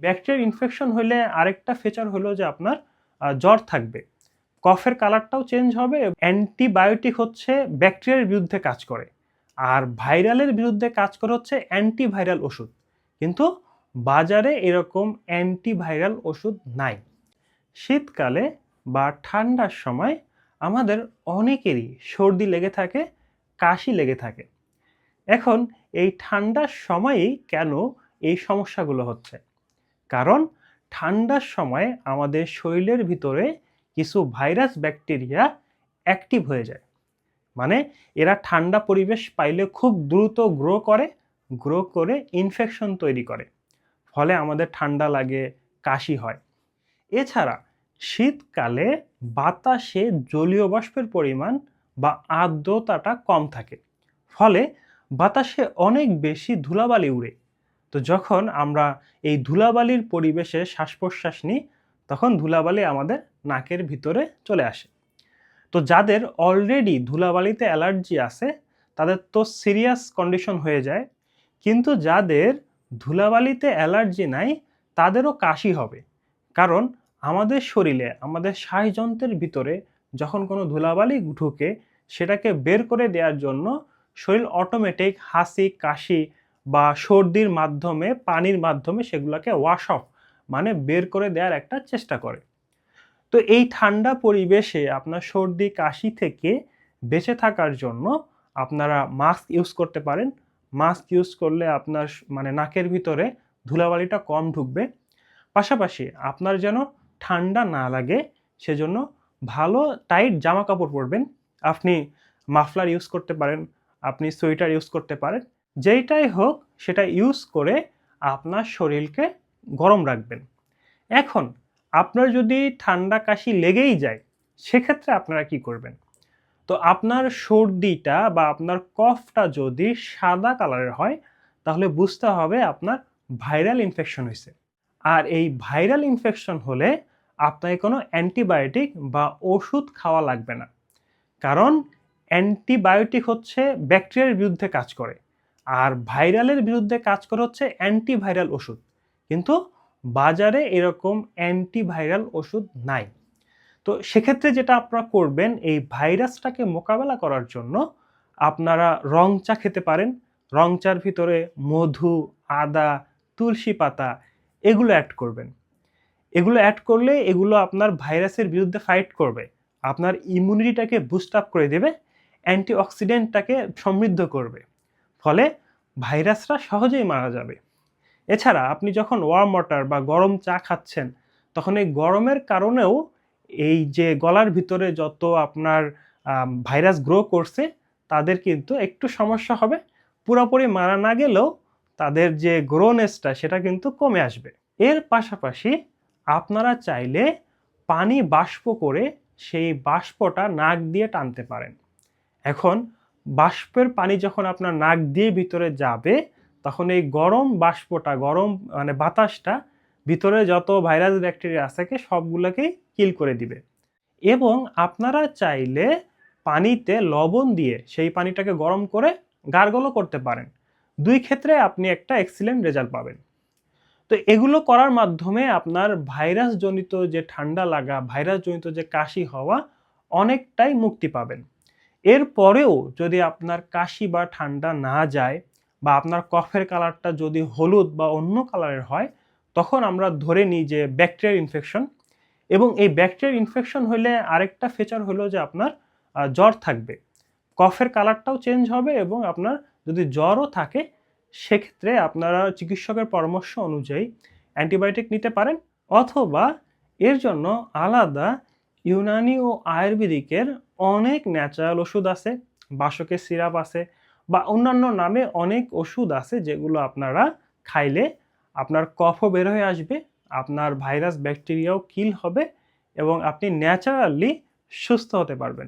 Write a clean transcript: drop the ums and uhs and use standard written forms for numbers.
Bacterial infection হলে আরেকটা feature হলো যে আপনার জ্বর থাকবে, কফের কালারটাও চেঞ্জ হবে। অ্যান্টিবায়োটিক হচ্ছে ব্যাকটেরিয়ার বিরুদ্ধে কাজ করে, আর ভাইরালের বিরুদ্ধে কাজ করে হচ্ছে অ্যান্টিভাইরাল ওষুধ। কিন্তু বাজারে এরকম অ্যান্টিভাইরাল ওষুধ নাই। শীতকালে বা ঠান্ডার সময় আমাদের অনেকেরই সর্দি লেগে থাকে, কাশি লেগে থাকে। এখন এই ঠান্ডার সময়েই কেন এই সমস্যাগুলো হচ্ছে? কারণ ঠান্ডার সময় আমাদের শরীরের ভিতরে কিছু ভাইরাস ব্যাকটেরিয়া অ্যাক্টিভ হয়ে যায়। মানে এরা ঠান্ডা পরিবেশ পাইলে খুব দ্রুত গ্রো করে ইনফেকশন তৈরি করে। ফলে আমাদের ঠান্ডা লাগে, কাশি হয়। এছাড়া শীতকালে বাতাসে জলীয় বাষ্পের পরিমাণ বা আর্দ্রতাটা কম থাকে। ফলে বাতাসে অনেক বেশি ধুলাবালি উড়ে। তো যখন আমরা এই ধুলাবালির পরিবেশে শ্বাস-প্রশ্বাস নিই, তখন ধুলাবালি আমাদের নাকের ভিতরে চলে আসে। তো যাদের অলরেডি ধুলাবালিতে অ্যালার্জি আছে, তাদের তো সিরিয়াস কন্ডিশন হয়ে যায়। কিন্তু যাদের ধুলাবালিতে অ্যালার্জি নাই, তাদেরও কাশি হবে। কারণ আমাদের শরীরে, আমাদের শ্বাসযন্ত্রের ভিতরে যখন কোনো ধুলাবালি ঢুকে, সেটাকে বের করে দেওয়ার জন্য শরীর অটোমেটিক হাঁচি, কাশি বা সর্দির মাধ্যমে, পানির মাধ্যমে সেগুলোকে ওয়াশ অফ মানে বের করে দেওয়ার একটা চেষ্টা করে। তো এই ঠান্ডা পরিবেশে আপনার সর্দি কাশি থেকে বেঁচে থাকার জন্য আপনারা মাস্ক ইউজ করতে পারেন। মাস্ক ইউজ করলে আপনার মানে নাকের ভিতরে ধুলাবালিটা কম ঢুকবে। পাশাপাশি আপনার যেন ঠান্ডা না লাগে সেজন্য ভালো টাইট জামা কাপড় পরবেন। আপনি মাফলার ইউজ করতে পারেন, আপনি সোয়েটার ইউজ করতে পারেন। যেইটাই হোক সেটা ইউজ করে আপনার শরীরকে গরম রাখবেন। এখন আপনার যদি ঠান্ডা কাশি লেগেই যায়, সেক্ষেত্রে আপনারা কি করবেন? তো আপনার সর্দিটা বা আপনার কফটা যদি সাদা কালারের হয়, তাহলে বুঝতে হবে আপনার ভাইরাল ইনফেকশন হয়েছে। আর এই ভাইরাল ইনফেকশন হলে আপনাকে কোনো অ্যান্টিবায়োটিক বা ওষুধ খাওয়া লাগবে না। কারণ অ্যান্টিবায়োটিক হচ্ছে ব্যাকটেরিয়ার বিরুদ্ধে কাজ করে, আর ভাইরালের বিরুদ্ধে কাজ করে হচ্ছে অ্যান্টিভাইরাল ওষুধ। কিন্তু বাজারে এরকম অ্যান্টিভাইরাল ওষুধ নাই। তো সেক্ষেত্রে যেটা আপনারা করবেন, এই ভাইরাসটাকে মোকাবেলা করার জন্য আপনারা রং চা খেতে পারেন। রং চার ভিতরে মধু, আদা, তুলসী পাতা এগুলো অ্যাড করবেন। এগুলো অ্যাড করলে এগুলো আপনার ভাইরাসের বিরুদ্ধে ফাইট করবে, আপনার ইমিউনিটিটাকে বুস্ট আপ করে দেবে, অ্যান্টিঅক্সিডেন্টটাকে সমৃদ্ধ করবে। ফলে ভাইরাসরা সহজেই মারা যাবে। এছাড়া আপনি যখন ওয়ার্ম ওয়াটার বা গরম চা খাচ্ছেন, তখন এই গরমের কারণেও এই যে গলার ভিতরে যত আপনার ভাইরাস গ্রো করছে, তাদের কিন্তু একটু সমস্যা হবে। পুরোপুরি মারা না গেলেও তাদের যে গ্রোনেসটা সেটা কিন্তু কমে আসবে। এর পাশাপাশি আপনারা চাইলে পানি বাষ্প করে সেই বাষ্পটা নাক দিয়ে টানতে পারেন। এখন বাষ্পের পানি যখন আপনার নাক দিয়ে ভিতরে যাবে, তখন এই গরম বাষ্পটা, গরম মানে বাতাসটা ভিতরে যত ভাইরাস ব্যাকটেরিয়া আছে সবগুলোকেই কিল করে দিবে। এবং আপনারা চাইলে পানিতে লবণ দিয়ে সেই পানিটাকে গরম করে গার্গলও করতে পারেন। দুই ক্ষেত্রে আপনি একটা এক্সিলেন্ট রেজাল্ট পাবেন। তো এগুলো করার মাধ্যমে আপনার ভাইরাসজনিত যে ঠান্ডা লাগা, ভাইরাসজনিত যে কাশি হওয়া অনেকটাই মুক্তি পাবেন। এরপরেও যদি আপনার কাশি বা ঠান্ডা না যায়, বা আপনার কফের কালারটা যদি হলুদ বা অন্য কালারের হয়, তখন আমরা ধরে নিই যে ব্যাকটেরিয়াল ইনফেকশন। এবং এই ব্যাকটেরিয়াল ইনফেকশন হলে আরেকটা ফিচার হলো যে আপনার জ্বর থাকবে, কফের কালারটাও চেঞ্জ হবে, এবং আপনার যদি জ্বরও থাকে, সেক্ষেত্রে আপনারা চিকিৎসকের পরামর্শ অনুযায়ী অ্যান্টিবায়োটিক নিতে পারেন, অথবা এর জন্য আলাদা ইউনানি ও আয়ুর্বেদিকের অনেক ন্যাচারাল ওষুধ আছে, বাসকের সিরাপ আছে, বা অন্যান্য নামে অনেক ওষুধ আছে, যেগুলো আপনারা খাইলে আপনার কফও বের হয়ে আসবে, আপনার ভাইরাস ব্যাকটেরিয়াও কিল হবে, এবং আপনি ন্যাচারালি সুস্থ হতে পারবেন।